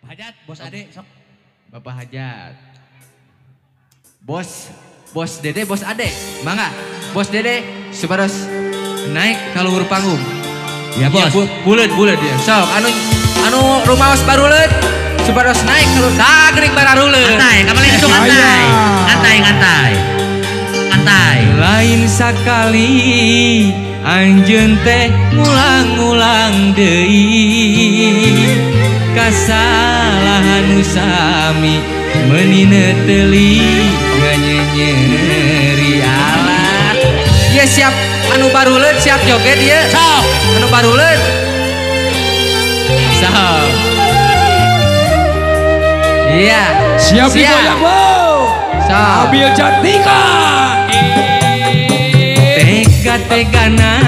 Hajat, bos Ade, sok. Bapak Hajat. Bos Dede, bos Ade. Mangga, bos Dede, supados naik ka luhur panggung. Ya bos. Bulet ya. Sok, anu rumaos barulet, supados naik ka luhur. Dagring bararulet. Antai, kamu langsung antai. Lain sakali anjeun teh ngulang-ngulang deui kasalahan usami menina teli nganyenyeri alat. Ya siap anu barulet siap joget ya. Sok. Anu barulet. Sok. Iya. Siap digoyang wow. Sok. Ambil jantika. Tega-tegana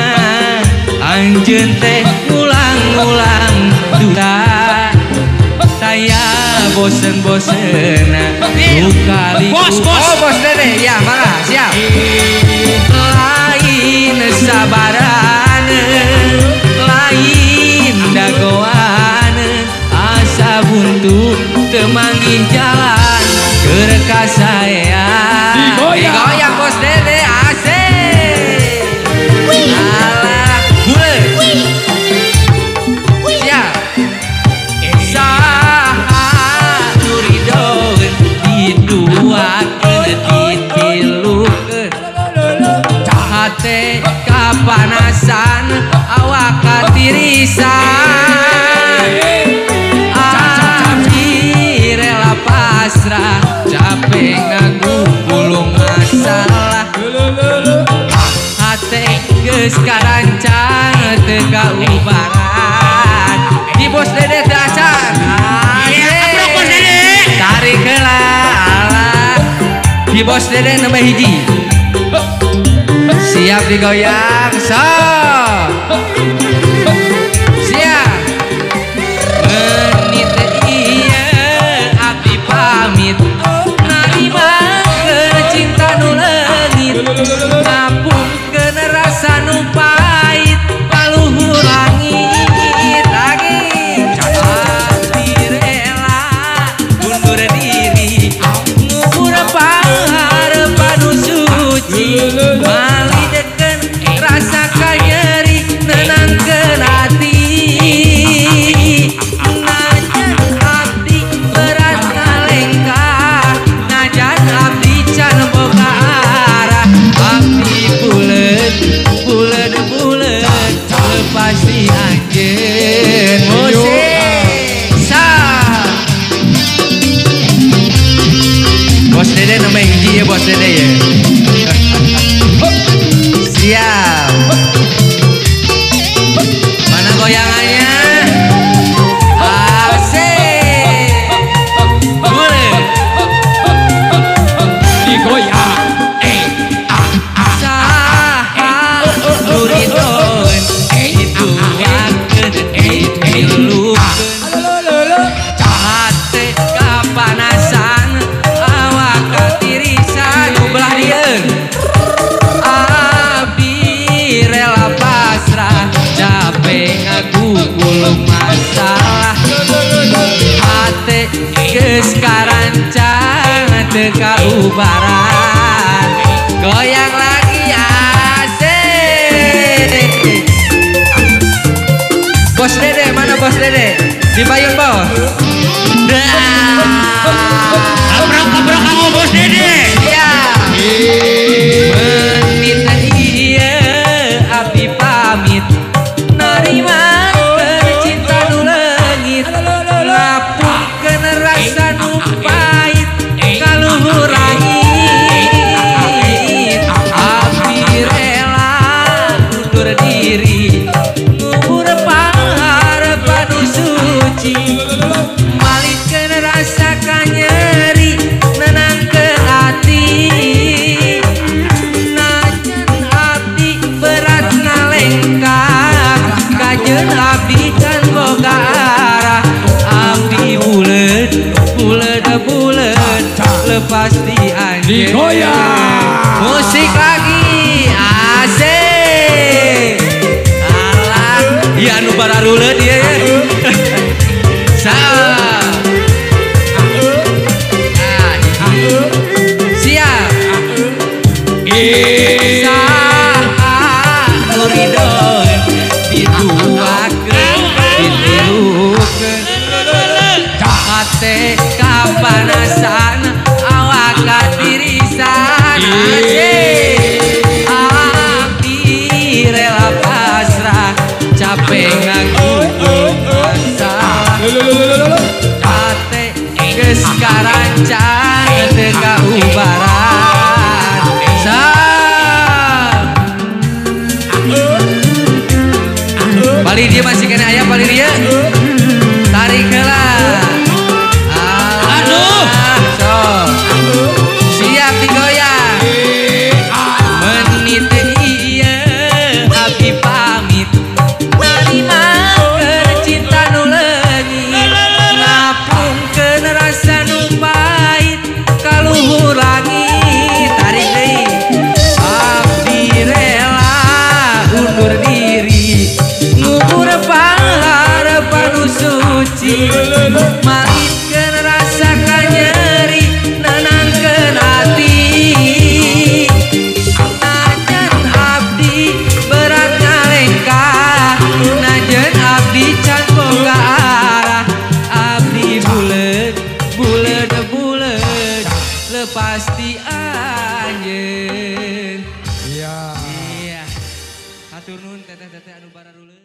anjeun teh ngulang-ngulang duka saya bosen-bosena kali Bos. Oh bos Dede ya mangga siap lain sabaran lain dagoan asa buntu temanggih jalan kereka saya digoyang bos Dede asik alah bulet siap hate kapanasan awak katirisan abdi rela pasrah capek nganggu pulung masalah hate geus karancang teu kaubaran di bos Dede teu acan Bos Dede. tarik heula alah di bos Dede nambah hiji siap digoyang sok siap menit iya abdi pamit narima ke cinta nu leungit ngapungkeun rasa nu pait kaluhur langit lagi abdi rela undur diri ngubur paharepan nu suci pasti anjen musik sah bos Dede nama hiji ya bos Dede ya siap mana goyangannya asik boleh Digoyang. hate kapanasan awak katirisan ubelah dieun abdi rela pasrah capek ngagugul masalah hate geus karancang teu kaubaran goyang lagi asik bos Dede mana bos Dede dibayun bos Kabrok kamu bos Dede. iya menit iya abdi pamit narima cinta nu leungit ngapungkeun rasa nu pait kaluhur langit abdi rela undur diri ngubur paharepan nu suci malikeun rasa kanyeri nenangkeun hati najan abdi berat ngalengkar kajeun abdi can boga arah abdi bulet lepas di anjeun Digoyang. musik lagi asik alah ya anu bararuleut ieu ya. Sa Sauridoy dituakeun ditilukeun hate kapanasan awak katirisan abdi rela pasrah capek ngagugung masalah hate geus karancan teu kaubaran balik dia masih kena ayam balik dia tarik heula aduh so siap digoyang menit ieu abdi pamit narimakeun cinta nu leungit ngapungkeun rasa nu pait kaluhur langit tarik deui abdi rela undur diri ngubur pangharapan nu suci malikeun rasa kanyeri nenangkeun hati najan abdi berat ngalengkah najan abdi can boga arah abdi buleud buleud buleud lepas di anjeun iya hatur nuhun teteh-teteh anu bararuleun.